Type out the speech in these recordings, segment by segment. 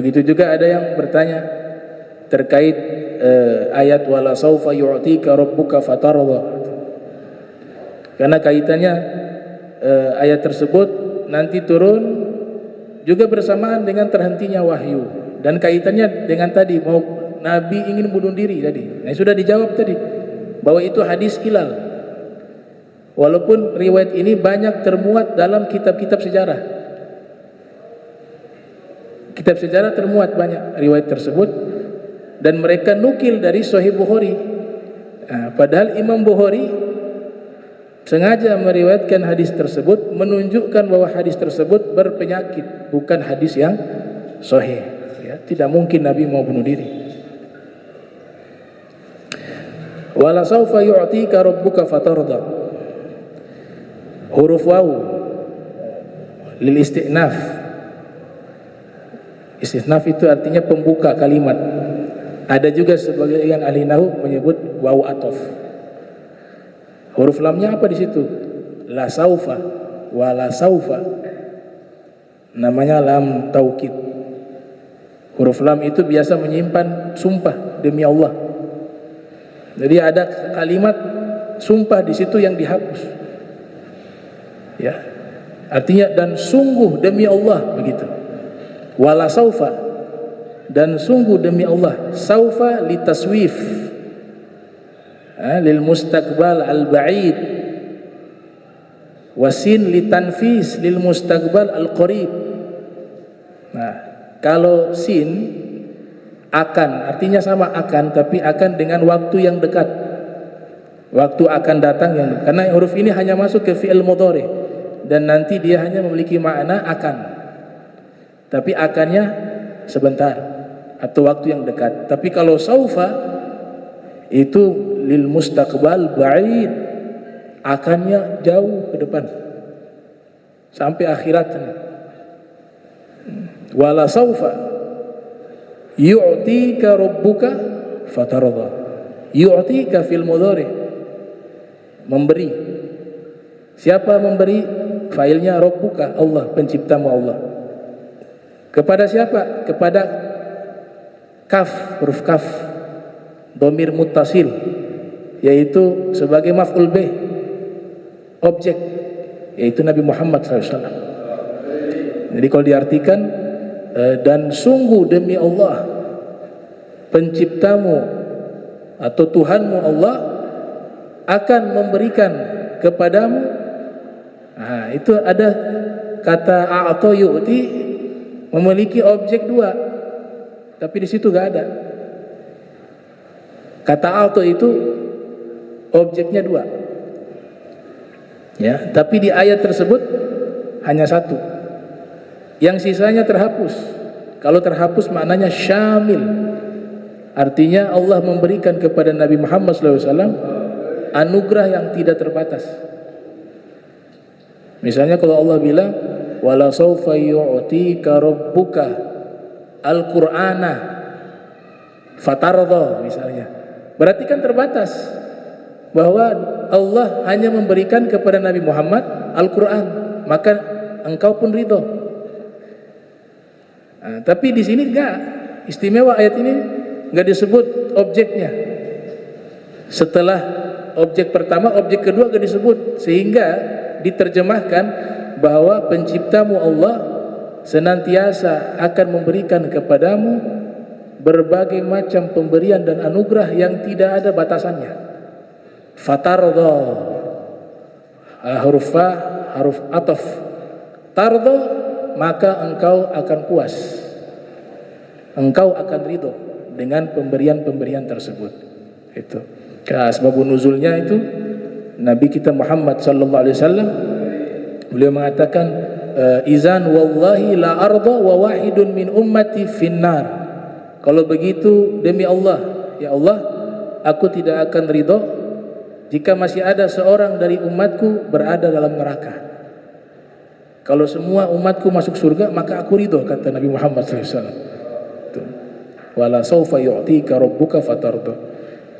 Begitu juga ada yang bertanya terkait ayat wala saufa yu'tika rabbuka fatarda, karena kaitannya ayat tersebut nanti turun juga bersamaan dengan terhentinya wahyu, dan kaitannya dengan tadi mau Nabi ingin bunuh diri tadi. Nah, sudah dijawab tadi bahwa itu hadis hilal, walaupun riwayat ini banyak termuat dalam kitab-kitab sejarah. Kitab sejarah termuat banyak riwayat tersebut, dan mereka nukil dari Sahih Bukhari. Nah, padahal Imam Bukhari sengaja meriwayatkan hadis tersebut, menunjukkan bahwa hadis tersebut berpenyakit, bukan hadis yang sahih. Ya, tidak mungkin Nabi mau bunuh diri. Wala saufa yu'tika rabbuka fatarda. Huruf waw lil istinaf. Istinaf itu artinya pembuka kalimat. Ada juga sebagian ahli nahwu menyebut waw atof. Huruf lamnya apa di situ? La saufa, wala saufa. Namanya lam taukid. Huruf lam itu biasa menyimpan sumpah demi Allah. Jadi ada kalimat sumpah di situ yang dihapus. Ya. Artinya dan sungguh demi Allah, begitu. Wala saufa, dan sungguh demi Allah. Saufa litaswif, lil mustaqbal al ba'id, wasin litanfis lil mustaqbal al qarib. Nah, kalau sin akan, artinya sama akan, tapi akan dengan waktu yang dekat, waktu akan datang yang dekat. Karena huruf ini hanya masuk ke fi'il mudhari, dan nanti dia hanya memiliki makna akan, tapi akannya sebentar atau waktu yang dekat. Tapi kalau saufa itu lil mustaqbal ba'id, akannya jauh ke depan sampai akhirat. Wala saufa yu'tika rabbuka fatarda. Yu'tika fil mudhari, memberi. Siapa memberi? Failnya rabbuka, Allah, penciptamu Allah. Kepada siapa? Kepada kaf, huruf kaf, dhamir muttasil, yaitu sebagai maf'ul bih, objek, yaitu Nabi Muhammad SAW. Jadi kalau diartikan, dan sungguh demi Allah penciptamu atau Tuhanmu Allah akan memberikan kepadamu. Nah, itu ada kata a'ta yu'ti memiliki objek dua, tapi di situ gak ada. Kata a'ta itu objeknya dua, ya, tapi di ayat tersebut hanya satu, yang sisanya terhapus. Kalau terhapus maknanya syamil, artinya Allah memberikan kepada Nabi Muhammad SAW anugerah yang tidak terbatas. Misalnya kalau Allah bilang wala saufa yu'tika rabbuka al-Qur'ana fatarda misalnya, berarti kan terbatas, bahwa Allah hanya memberikan kepada Nabi Muhammad Al-Qur'an, maka engkau pun ridho. Nah, tapi di sini enggak, istimewa ayat ini enggak disebut objeknya. Setelah objek pertama, objek kedua enggak disebut, sehingga diterjemahkan bahwa penciptamu Allah senantiasa akan memberikan kepadamu berbagai macam pemberian dan anugerah yang tidak ada batasannya. Fatarda, huruf fa, huruf ataf. Tarda, maka engkau akan puas, engkau akan ridho dengan pemberian-pemberian tersebut. Itu sebab nuzulnya itu Nabi kita Muhammad sallallahu alaihi wasallam, beliau mengatakan izan wallahi la arda wa wahidun min ummati finnar. Kalau begitu demi Allah, ya Allah, aku tidak akan ridho jika masih ada seorang dari umatku berada dalam neraka. Kalau semua umatku masuk surga, maka aku ridho, kata Nabi Muhammad SAW. Wala saufa yu'tika rabbuka fatarda.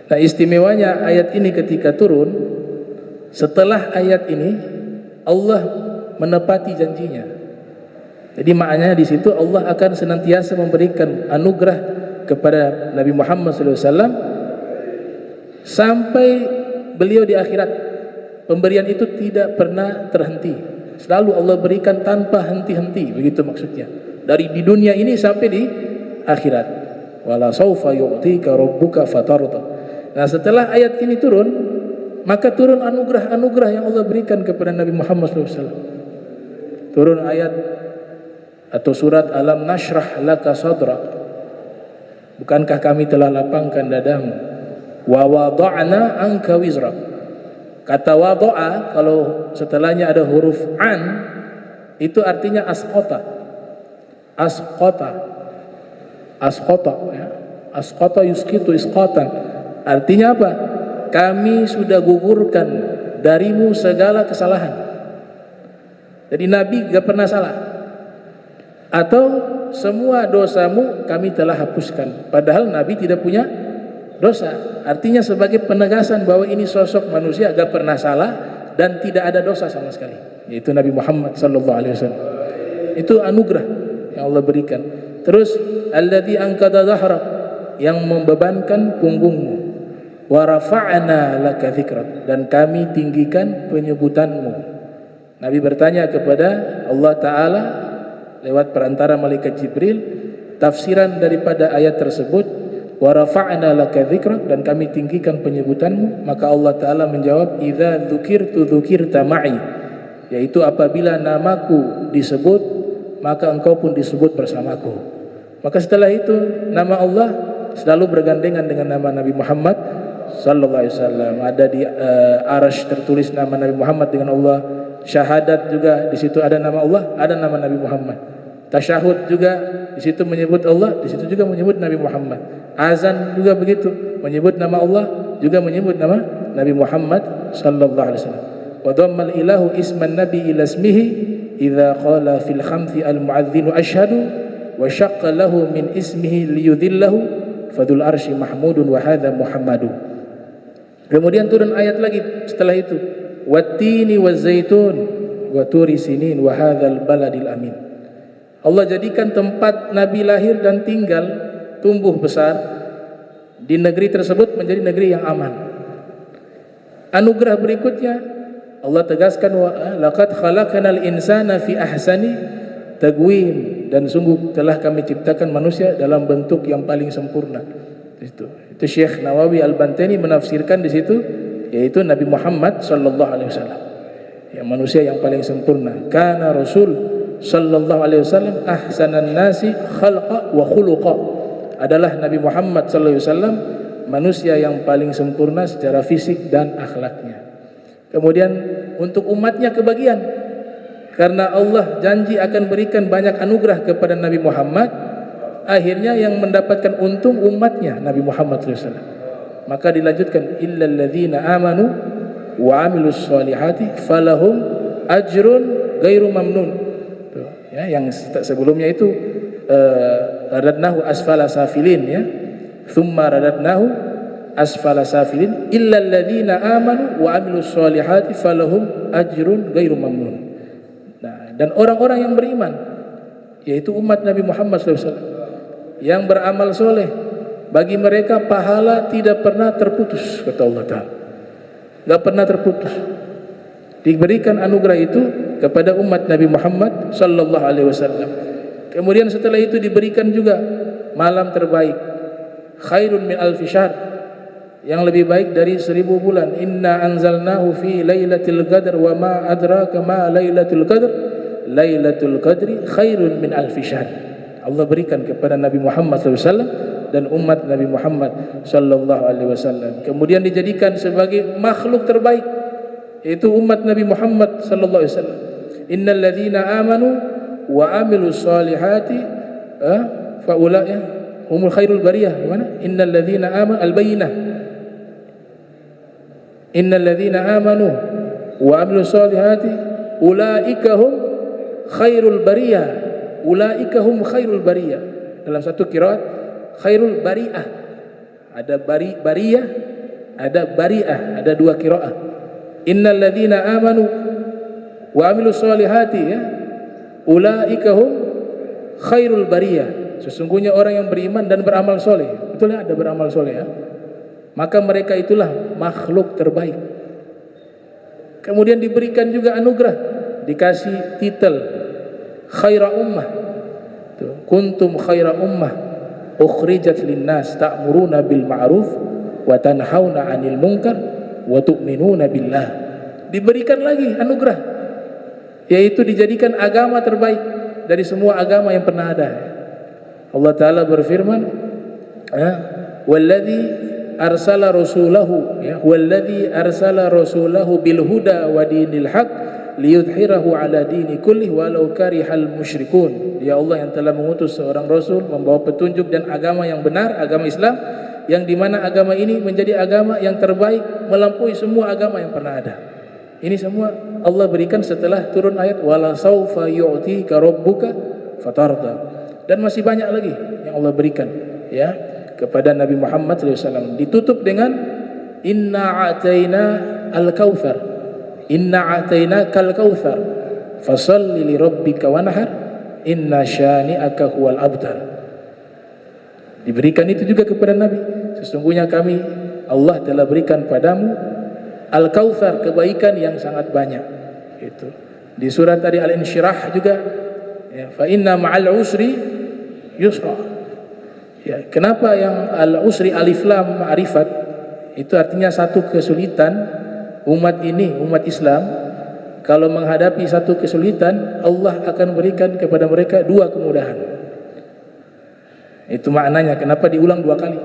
Nah, istimewanya ayat ini ketika turun, setelah ayat ini Allah menepati janjinya. Jadi maknanya di situ Allah akan senantiasa memberikan anugerah kepada Nabi Muhammad SAW sampai beliau di akhirat. Pemberian itu tidak pernah terhenti, selalu Allah berikan tanpa henti-henti, begitu maksudnya. Dari di dunia ini sampai di akhirat. Wala saufa yu'tika rabbuka fatarda. Nah, setelah ayat ini turun, maka turun anugerah-anugerah yang Allah berikan kepada Nabi Muhammad SAW. Turun ayat atau surat Alam Nashrah Laka Sadra. Bukankah kami telah lapangkan dadamu? Wa wada'na anka wizrak. Kata wada'a kalau setelahnya ada huruf an, itu artinya asqata. Asqata. Asqata ya. Asqata yusqitu isqatan. Artinya apa? Kami sudah gugurkan darimu segala kesalahan. Jadi Nabi gak pernah salah. Atau semua dosamu kami telah hapuskan. Padahal Nabi tidak punya dosa. Artinya sebagai penegasan bahwa ini sosok manusia gak pernah salah dan tidak ada dosa sama sekali, yaitu Nabi Muhammad SAW. Itu anugerah yang Allah berikan. Terus alladzi angkada dhahrak, yang membebankan punggungmu. Wa rafa'na laka dzikrak, dan kami tinggikan penyebutanmu. Nabi bertanya kepada Allah Ta'ala lewat perantara malaikat Jibril tafsiran daripada ayat tersebut, wa rafa'na laka dzikrak, dan kami tinggikan penyebutanmu. Maka Allah Ta'ala menjawab, idza dzukirtu dzukirta ma'i, yaitu apabila namaku disebut maka engkau pun disebut bersamaku. Maka setelah itu nama Allah selalu bergandengan dengan nama Nabi Muhammad sallallahu alaihi wasallam. Ada di arasy tertulis nama Nabi Muhammad dengan Allah. Syahadat juga di situ ada nama Allah, ada nama Nabi Muhammad. Tasyahud juga di situ menyebut Allah, di situ juga menyebut Nabi Muhammad. Azan juga begitu, menyebut nama Allah, juga menyebut nama Nabi Muhammad sallallahu alaihi wasallam. Wa dhammal ilahu isman nabi ila ismihi idza qala fil khamsi al muadzinu asyhadu wa syaqqa lahu min ismihi liyudhillahu fadul arsy mahmudun wa hadza muhammadu. Kemudian turun ayat lagi setelah itu, wattini wazaitun wa turi sinin wa hadzal baladil amin. Allah jadikan tempat Nabi lahir dan tinggal, tumbuh besar di negeri tersebut menjadi negeri yang aman. Anugerah berikutnya Allah tegaskan, wa laqad khalaqnal insana fi ahsani taqwim, dan sungguh telah kami ciptakan manusia dalam bentuk yang paling sempurna. Itu Syekh Nawawi Al-Bantani menafsirkan di situ, yaitu Nabi Muhammad sallallahu alaihi wasallam, yang manusia yang paling sempurna. Kana Rasul sallallahu alaihi wasallam ahsanan nasi khalqa wa khuluqa. Adalah Nabi Muhammad sallallahu alaihi wasallam manusia yang paling sempurna secara fisik dan akhlaknya. Kemudian untuk umatnya kebagian, karena Allah janji akan berikan banyak anugerah kepada Nabi Muhammad. Akhirnya yang mendapatkan untung umatnya Nabi Muhammad SAW. Maka dilanjutkan, illal ladzina amanu wa amilus solihati falahum ajrun ghairu mamnun. Tuh, ya, yang sebelumnya itu radadnahu asfala safilin, ya. Thumma radadnahu asfala safilin illal ladzina amanu wa amilus solihati falahum ajrun ghairu mamnun. Nah, dan orang-orang yang beriman, yaitu umat Nabi Muhammad SAW, yang beramal soleh, bagi mereka pahala tidak pernah terputus, kata Allah Ta'ala. Tidak pernah terputus. Diberikan anugerah itu kepada umat Nabi Muhammad sallallahu alaihi wasallam. Kemudian setelah itu diberikan juga malam terbaik, khairun min alfi syahr, yang lebih baik dari 1000 bulan. Inna anzalnahu fi lailatul qadr wa ma adraka ma lailatul qadr, lailatul qadri khairun min alfi syahr. Allah berikan kepada Nabi Muhammad SAW dan umat Nabi Muhammad sallallahu alaihi wasallam. Kemudian dijadikan sebagai makhluk terbaik, yaitu umat Nabi Muhammad sallallahu alaihi wasallam. Innal ladzina amanu wa amilus solihati fa ulaika humul khairul bariyah. Gimana? Innal ladzina amanu al-bayyinah. Innal ladzina amanu wa amilus solihati ulaika hum khairul bariyah. Ulaika hum khairul bariyah. Dalam satu qiraat khairul bari'ah. Ada bariyah, ada bari'ah, ada dua qiraat. Innal ladzina amanu wa amilus solihati, ya. Ulaika hum khairul bariyah, sesungguhnya orang yang beriman dan beramal soleh. Betul ya, ada beramal soleh ya. Maka mereka itulah makhluk terbaik. Kemudian diberikan juga anugerah, dikasih titel khaira ummah. Kuntum khaira ummah ukhrijat linnas ta'muruna bil ma'ruf wa tanhauna 'anil munkar wa tu'minuna billah. Diberikan lagi anugerah, yaitu dijadikan agama terbaik dari semua agama yang pernah ada. Allah Ta'ala berfirman, walladzi arsala rasulahu, walladzi arsala rasulahu bil huda wa dinil haq liyudhhirahu ala dini kullih walau karihal musyrikun. Dia Allah yang telah mengutus seorang rasul membawa petunjuk dan agama yang benar, agama Islam, yang dimana agama ini menjadi agama yang terbaik melampaui semua agama yang pernah ada. Ini semua Allah berikan setelah turun ayat wala saufa yu'tika rabbuka fatarda. Dan masih banyak lagi yang Allah berikan ya kepada Nabi Muhammad SAW. Ditutup dengan inna a'tayna al-kautsar, inna a'tayna kal-kautsar fasalli li rabbika wanhar inna syani'aka huwal abtar. Diberikan itu juga kepada Nabi, sesungguhnya kami Allah telah berikan padamu al-kautsar, kebaikan yang sangat banyak. Itu di surat tadi Al-Insyirah juga ya, fa inna ma'al usri yusra. Ya, kenapa yang al-usri alif lam ma'rifat? Itu artinya satu kesulitan umat ini, umat Islam, kalau menghadapi satu kesulitan, Allah akan berikan kepada mereka dua kemudahan. Itu maknanya kenapa diulang dua kali.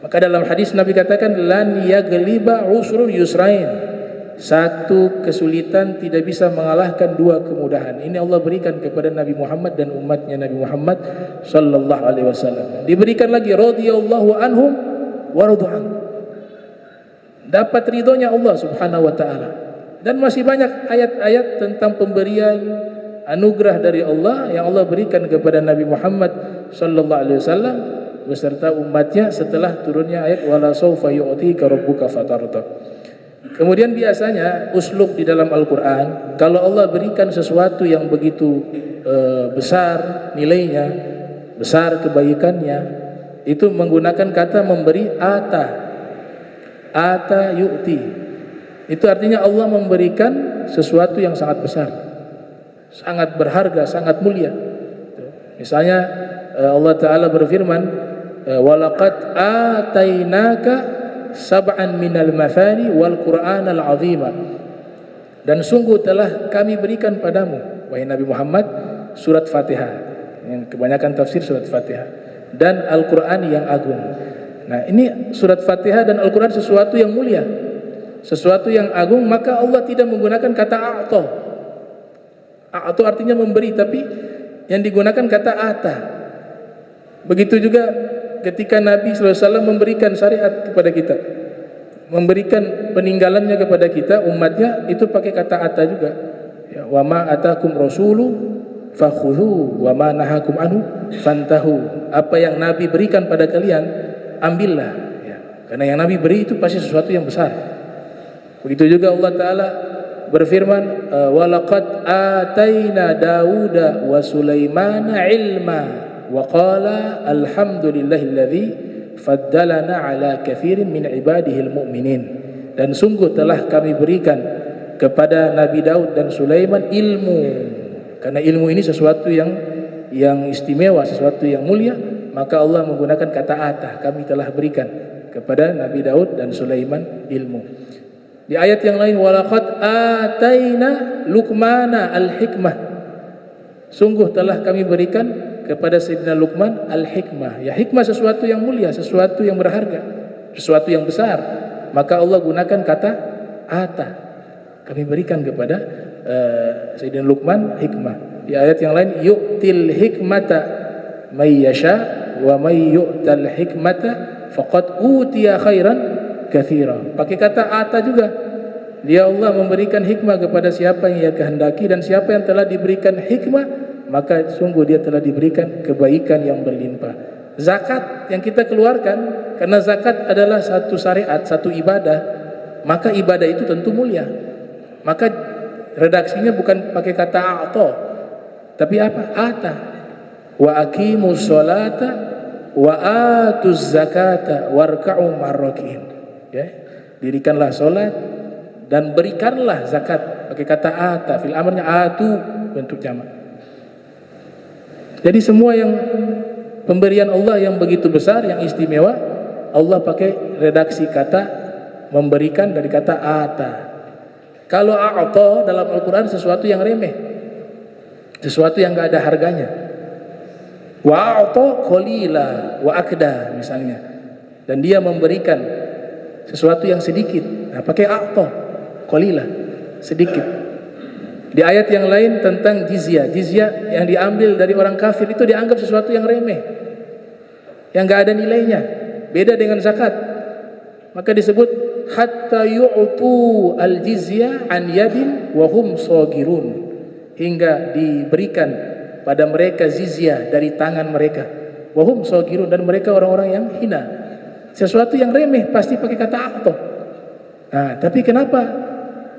Maka dalam hadis Nabi katakan lan yagliba usrul yusrain. Satu kesulitan tidak bisa mengalahkan dua kemudahan. Ini Allah berikan kepada Nabi Muhammad dan umatnya Nabi Muhammad sallallahu alaihi wasallam. Diberikan lagi radhiyallahu anhum wa radu'an. Dapat ridhonya Allah Subhanahu wa taala. Dan masih banyak ayat-ayat tentang pemberian anugerah dari Allah yang Allah berikan kepada Nabi Muhammad sallallahu alaihi wasallam beserta umatnya setelah turunnya ayat wala saufa yu'tika rabbuka fatarda. Kemudian biasanya uslub di dalam Al-Quran, kalau Allah berikan sesuatu yang begitu besar nilainya, besar kebaikannya, itu menggunakan kata memberi ata yu'ti. Itu artinya Allah memberikan sesuatu yang sangat besar, sangat berharga, sangat mulia. Misalnya Allah Ta'ala berfirman walaqad atainaka sab'an minal mathani wal qur'anal azima. Dan sungguh telah kami berikan padamu wahai Nabi Muhammad surat Fatihah, yang kebanyakan tafsir surat Fatihah, dan Al-Qur'an yang agung. Nah, ini surat Fatihah dan Al-Qur'an sesuatu yang mulia, sesuatu yang agung, maka Allah tidak menggunakan kata a'ta. A'ta artinya memberi, tapi yang digunakan kata ata. Begitu juga ketika Nabi SAW memberikan syariat kepada kita, memberikan peninggalannya kepada kita, umatnya, itu pakai kata ata juga ya, wa ma atakum rasulu fakhudhu wa ma nahakum anhu fantahu. Apa yang Nabi berikan pada kalian, ambillah ya. Karena yang Nabi beri itu pasti sesuatu yang besar. Begitu juga Allah Ta'ala berfirman walaqad ataina Dauda wa Sulaimana ilma wa qala alhamdulillahilladzi faddalana ala kathirin min ibadihil mu'minin. Dan sungguh telah kami berikan kepada Nabi Daud dan Sulaiman ilmu, karena ilmu ini sesuatu yang istimewa, sesuatu yang mulia, maka Allah menggunakan kata ata, kami telah berikan kepada Nabi Daud dan Sulaiman ilmu. Di ayat yang lain walaqad ataina Luqmana al-hikmah, sungguh telah kami berikan kepada Sayyidina Luqman al-hikmah. Ya, hikmah sesuatu yang mulia, sesuatu yang berharga, sesuatu yang besar. Maka Allah gunakan kata ata, kami berikan kepada Sayyidina Luqman hikmah. Di ayat yang lain yu'til hikmata may yasha wa may yu'tal hikmata faqad utiya khairan katsira. Pakai kata ata juga. Dia Allah memberikan hikmah kepada siapa yang Ia kehendaki, dan siapa yang telah diberikan hikmah, maka sungguh dia telah diberikan kebaikan yang berlimpah. Zakat yang kita keluarkan, karena zakat adalah satu syariat, satu ibadah, maka ibadah itu tentu mulia. Maka redaksinya bukan pakai kata a'ta, tapi apa? Ata. wa aqimus sholata wa atuz zakata warka'u ma'arrakiin. Ya, dirikanlah salat dan berikanlah zakat. Pakai kata ata, fil amrnya atu, bentuk jamak. Jadi semua yang pemberian Allah yang begitu besar, yang istimewa, Allah pakai redaksi kata memberikan dari kata ata. Kalau a'ta dalam Al-Quran sesuatu yang remeh, sesuatu yang gak ada harganya. Wa a'ta qalila wa akda misalnya, dan dia memberikan sesuatu yang sedikit. Nah, pakai a'ta qalila, sedikit. Di ayat yang lain tentang jizyah yang diambil dari orang kafir itu dianggap sesuatu yang remeh, yang gak ada nilainya. Beda dengan zakat. Maka disebut hatta yu'tu al-jizya an yadin wa hum sagirun, hingga diberikan pada mereka jizyah dari tangan mereka, wa hum sagirun, dan mereka orang-orang yang hina. Sesuatu yang remeh pasti pakai kata a'ta. Nah, tapi kenapa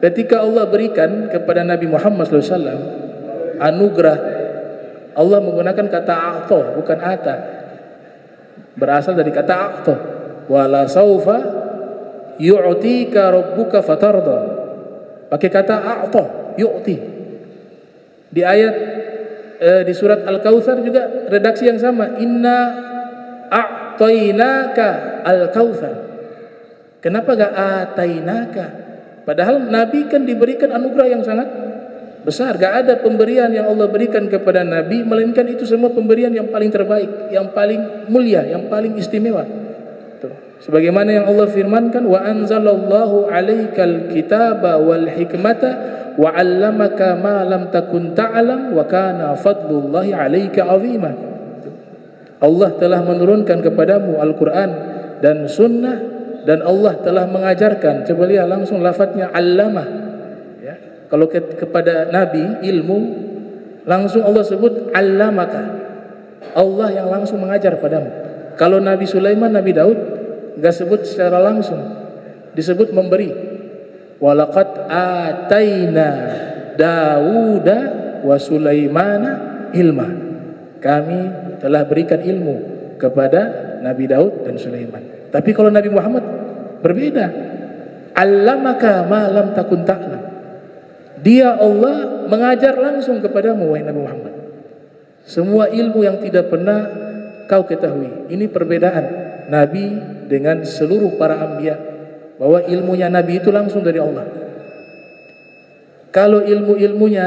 ketika Allah berikan kepada Nabi Muhammad SAW anugerah, Allah menggunakan kata a'ta bukan ata. Berasal dari kata a'ta. Wala saufa yu'tika rabbuka fatarda. Pakai kata a'ta, yu'ti. Di ayat di surat Al-Kautsar juga redaksi yang sama. Inna a'tainaka al-kautsar. Kenapa gak atainaka? Padahal Nabi kan diberikan anugerah yang sangat besar. Gak ada pemberian yang Allah berikan kepada Nabi melainkan itu semua pemberian yang paling terbaik, yang paling mulia, yang paling istimewa. Tuh. Sebagaimana yang Allah firmankan, wa anzalallahu 'alaikal kitaba wal hikmata wa 'allamaka ma lam takun ta'lam wa kana fadlullahi 'alaika 'azima. Allah telah menurunkan kepadamu Al-Qur'an dan sunnah, dan Allah telah mengajarkan. Coba lihat langsung lafadznya allamah. Ya. Kalau kepada Nabi ilmu, langsung Allah sebut allamaka. Allah yang langsung mengajar padamu. Kalau Nabi Sulaiman, Nabi Daud, enggak sebut secara langsung, disebut memberi. Walaqad ataina Dauda wa Sulaimana ilma. Kami telah berikan ilmu kepada Nabi Daud dan Sulaiman. Tapi kalau Nabi Muhammad berbeda. Allamaka ma lam takun ta'lam. Dia Allah mengajar langsung kepadamu, wahai Nabi Muhammad, semua ilmu yang tidak pernah kau ketahui. Ini perbedaan Nabi dengan seluruh para anbiya, bahwa ilmunya Nabi itu langsung dari Allah. Kalau ilmu-ilmunya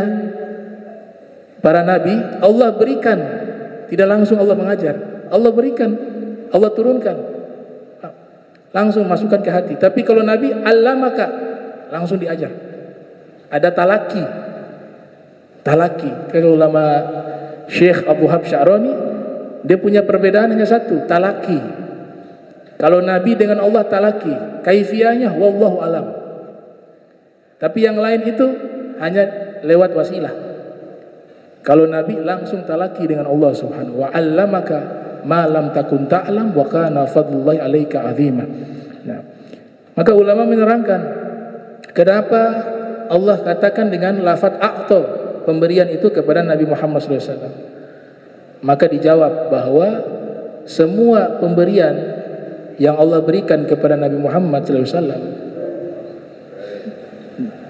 para Nabi Allah berikan, tidak langsung Allah mengajar. Allah berikan, Allah turunkan, langsung masukkan ke hati. Tapi kalau Nabi allamaka, langsung diajar. Ada talaki. Kalau ulama Syekh Abu Habs Sya'rani, dia punya perbedaan hanya satu, talaki. Kalau Nabi dengan Allah talaki, kaifiyahnya wallahu alam. Tapi yang lain itu hanya lewat wasilah. Kalau Nabi langsung talaki dengan Allah Subhanahu wa allamaka ma lam takun ta'lam wa kana fadlullahi 'alaika 'azima. Nah, maka ulama menerangkan kenapa Allah katakan dengan lafaz a'ta, pemberian itu kepada Nabi Muhammad SAW. Maka dijawab bahwa semua pemberian yang Allah berikan kepada Nabi Muhammad SAW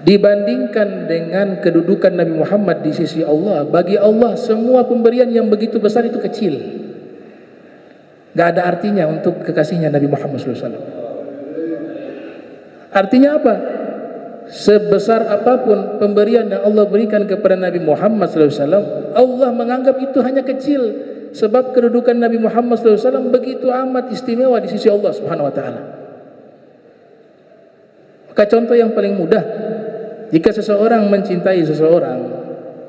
dibandingkan dengan kedudukan Nabi Muhammad di sisi Allah, bagi Allah semua pemberian yang begitu besar itu kecil. Gak ada artinya untuk kekasihnya Nabi Muhammad SAW. Artinya apa? Sebesar apapun pemberian yang Allah berikan kepada Nabi Muhammad SAW, Allah menganggap itu hanya kecil, sebab kedudukan Nabi Muhammad SAW begitu amat istimewa di sisi Allah Subhanahu Wa Taala. Maka contoh yang paling mudah, jika seseorang mencintai seseorang,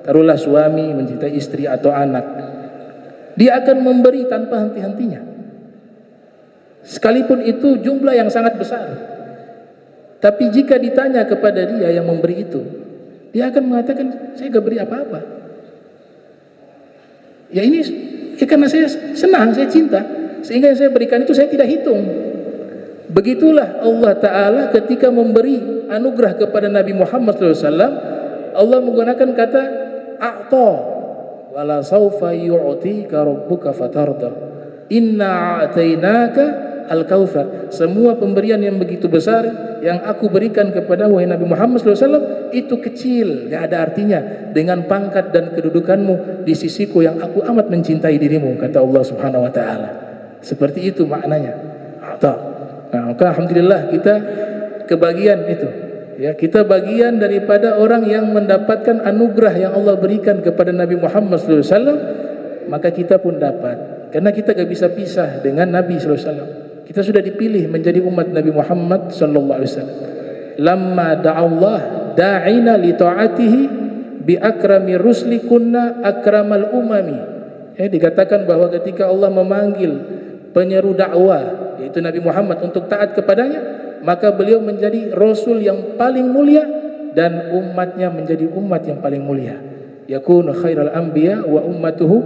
taruhlah suami mencintai istri atau anak, dia akan memberi tanpa henti-hentinya. Sekalipun itu jumlah yang sangat besar. Tapi jika ditanya kepada dia yang memberi itu, dia akan mengatakan, saya gak beri apa-apa. Ya ini ya karena saya senang, saya cinta, sehingga yang saya berikan itu saya tidak hitung. Begitulah Allah Ta'ala ketika memberi anugerah kepada Nabi Muhammad SAW, Allah menggunakan kata a'ta. wala sawfa yu'tika rabbuka fatarda inna a'tainaka al-kautsar. Semua pemberian yang begitu besar yang aku berikan kepada wahai Nabi Muhammad SAW itu kecil, tidak ada artinya dengan pangkat dan kedudukanmu di sisiku yang aku amat mencintai dirimu, kata Allah Subhanahu wa taala. Seperti itu maknanya. Nah, maka alhamdulillah kita kebagian itu. Ya, kita bagian daripada orang yang mendapatkan anugerah yang Allah berikan kepada Nabi Muhammad SAW, maka kita pun dapat. Karena kita gak bisa pisah dengan Nabi SAW. Kita sudah dipilih menjadi umat Nabi Muhammad SAW. Lamma da'allah da'ina li ta'atihi bi akrami rusli kunna akramal umami. Dikatakan bahwa ketika Allah memanggil penyeru dakwah, yaitu Nabi Muhammad, untuk taat kepadanya, maka beliau menjadi Rasul yang paling mulia dan umatnya menjadi umat yang paling mulia. Yakunu khairal anbiya wa ummatuhu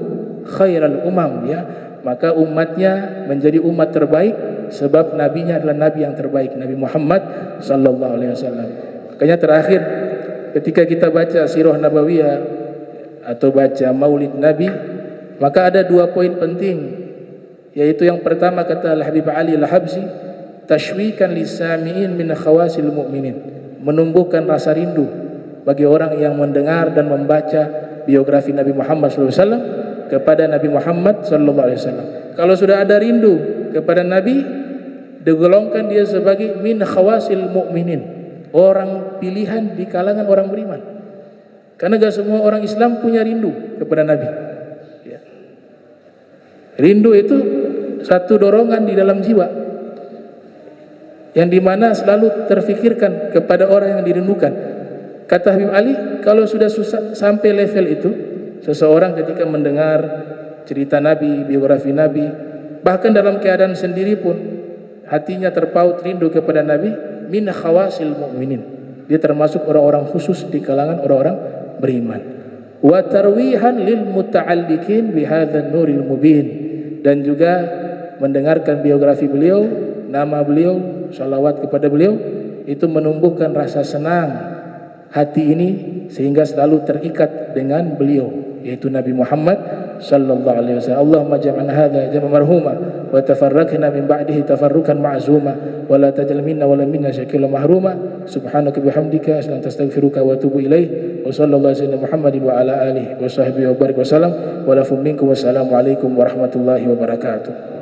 khairal umam, ya. Maka umatnya menjadi umat terbaik sebab nabinya adalah nabi yang terbaik, Nabi Muhammad sallallahu alaihi wasallam. Makanya terakhir ketika kita baca sirah nabawiyah atau baca maulid Nabi, maka ada dua poin penting, yaitu yang pertama kata Al-Habib Ali Al-Habsi, tashwikan lisami'in min khawasil mu'minin, menumbuhkan rasa rindu bagi orang yang mendengar dan membaca biografi Nabi Muhammad SAW kepada Nabi Muhammad SAW. Kalau sudah ada rindu kepada Nabi, digolongkan dia sebagai min khawasil mu'minin, orang pilihan di kalangan orang beriman. Karena gak semua orang Islam punya rindu kepada Nabi. Ya. Rindu itu satu dorongan di dalam jiwa, yang dimana selalu terfikirkan kepada orang yang dirindukan. Kata Habib Ali, kalau sudah sampai level itu, seseorang ketika mendengar cerita Nabi, biografi Nabi, bahkan dalam keadaan sendiri pun hatinya terpaut rindu kepada Nabi, min khawasil mu'minin, dia termasuk orang-orang khusus di kalangan orang-orang beriman. Wa tarwihan lil muta'alliqin bihadzal nuril mubin, dan juga mendengarkan biografi beliau, nama beliau, salawat kepada beliau, itu menumbuhkan rasa senang hati ini sehingga selalu terikat dengan beliau, yaitu Nabi Muhammad sallallahu alaihi wasallam. Allahumma jam'an hadza jam'an marhuma wa tafarraqna min ba'dihi tafarruqan ma'zuma wa la tajal minna wa la minna syakila mahruma. Subhanaka bihamdika astaghfiruka wa atubu ilaik. Wa sallallahu alaihi Muhammadin wa ala alihi wa sahbihi wa barik wa sallam wa lakum minkum wassalamu alaikum warahmatullahi wabarakatuh.